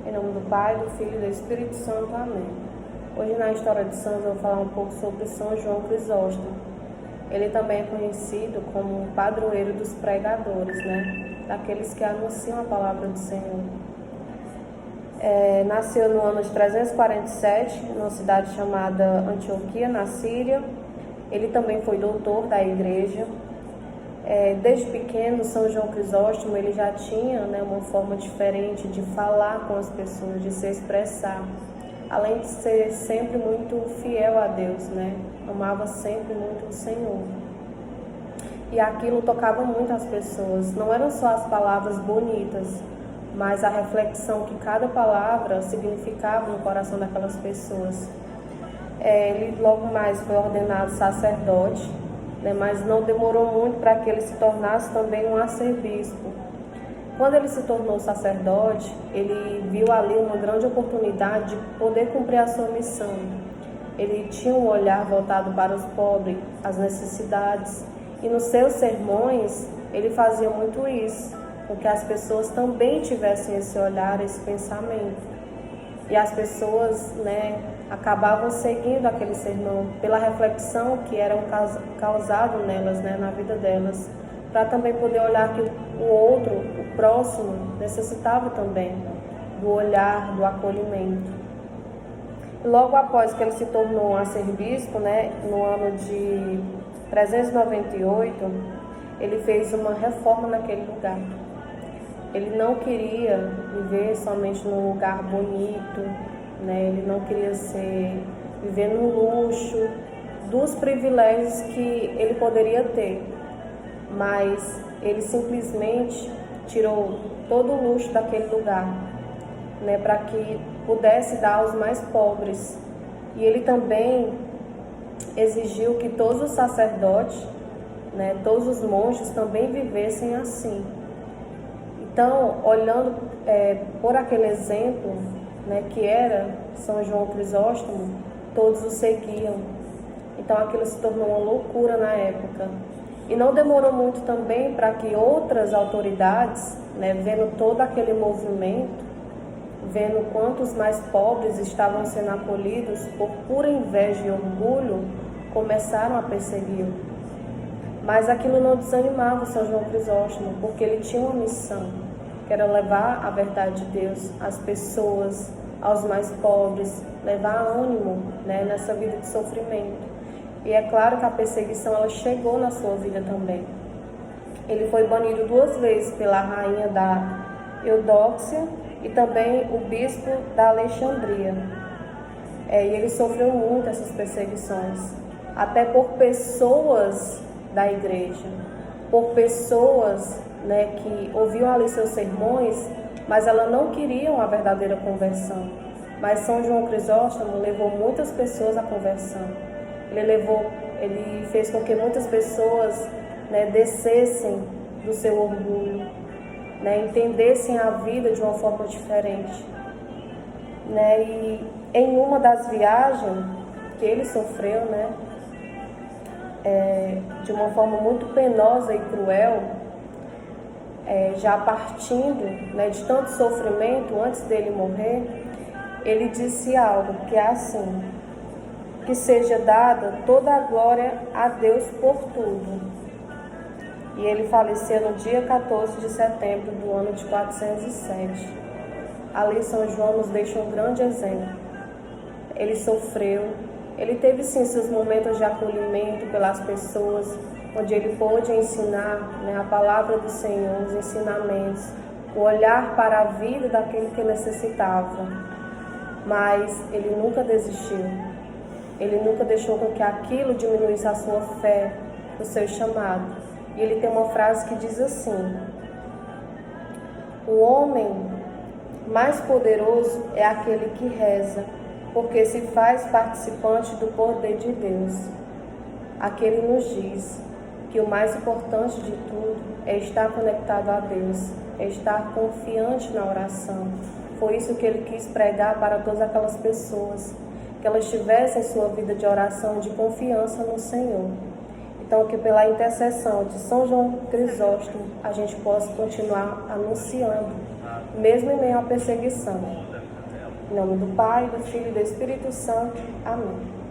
Em nome do Pai, do Filho e do Espírito Santo. Amém. Hoje na história de Santos eu vou falar um pouco sobre São João Crisóstomo. Ele também é conhecido como o padroeiro dos pregadores, daqueles que anunciam a palavra do Senhor. Nasceu no ano de 347, numa cidade chamada Antioquia, na Síria. Ele também foi doutor da igreja. Desde pequeno, São João Crisóstomo ele já tinha uma forma diferente de falar com as pessoas, de se expressar, além de ser sempre muito fiel a Deus, amava sempre muito o Senhor. E aquilo tocava muito as pessoas, não eram só as palavras bonitas, mas a reflexão que cada palavra significava no coração daquelas pessoas. Ele logo mais foi ordenado sacerdote, mas não demorou muito para que ele se tornasse também um arcebispo. Quando ele se tornou sacerdote, ele viu ali uma grande oportunidade de poder cumprir a sua missão. Ele tinha um olhar voltado para os pobres, as necessidades, e nos seus sermões ele fazia muito isso, para que as pessoas também tivessem esse olhar, esse pensamento. E as pessoas, acabavam seguindo aquele sermão pela reflexão que era causado nelas, na vida delas, para também poder olhar que o outro, o próximo, necessitava também do olhar, do acolhimento. Logo após que ele se tornou um arcebispo, no ano de 398, ele fez uma reforma naquele lugar. Ele não queria viver somente num lugar bonito, ele não queria viver no luxo dos privilégios que ele poderia ter, mas ele simplesmente tirou todo o luxo daquele lugar, para que pudesse dar aos mais pobres. E ele também exigiu que todos os sacerdotes, todos os monges também vivessem assim. Então, olhando por aquele exemplo, que era São João Crisóstomo, todos o seguiam. Então aquilo se tornou uma loucura na época. E não demorou muito também para que outras autoridades, vendo todo aquele movimento, vendo quantos mais pobres estavam sendo acolhidos, por pura inveja e orgulho, começaram a persegui-lo. Mas aquilo não desanimava São João Crisóstomo, porque ele tinha uma missão, que era levar a verdade de Deus às pessoas, aos mais pobres, levar ânimo nessa vida de sofrimento. E é claro que a perseguição ela chegou na sua vida também. Ele foi banido 2 vezes pela rainha da Eudóxia e também o bispo da Alexandria. E ele sofreu muito essas perseguições, até por pessoas da igreja, por pessoas que ouviam ali seus sermões, mas elas não queriam a verdadeira conversão. Mas São João Crisóstomo levou muitas pessoas à conversão. Ele fez com que muitas pessoas descessem do seu orgulho, entendessem a vida de uma forma diferente. E em uma das viagens que ele sofreu, de uma forma muito penosa e cruel, já partindo de tanto sofrimento antes dele morrer, ele disse algo que é assim: que seja dada toda a glória a Deus por tudo. E ele faleceu no dia 14 de setembro do ano de 407. Ali São João nos deixa um grande exemplo. Ele sofreu, ele teve sim seus momentos de acolhimento pelas pessoas, onde ele pôde ensinar a palavra do Senhor, os ensinamentos, o olhar para a vida daquele que necessitava. Mas ele nunca desistiu, ele nunca deixou com que aquilo diminuísse a sua fé, o seu chamado. E ele tem uma frase que diz assim: o homem mais poderoso é aquele que reza, porque se faz participante do poder de Deus. Aqui ele nos diz que o mais importante de tudo é estar conectado a Deus, é estar confiante na oração. Foi isso que ele quis pregar para todas aquelas pessoas, que elas tivessem sua vida de oração, de confiança no Senhor. Então, que pela intercessão de São João Crisóstomo, a gente possa continuar anunciando mesmo em meio à perseguição. Em nome do Pai, do Filho e do Espírito Santo. Amém.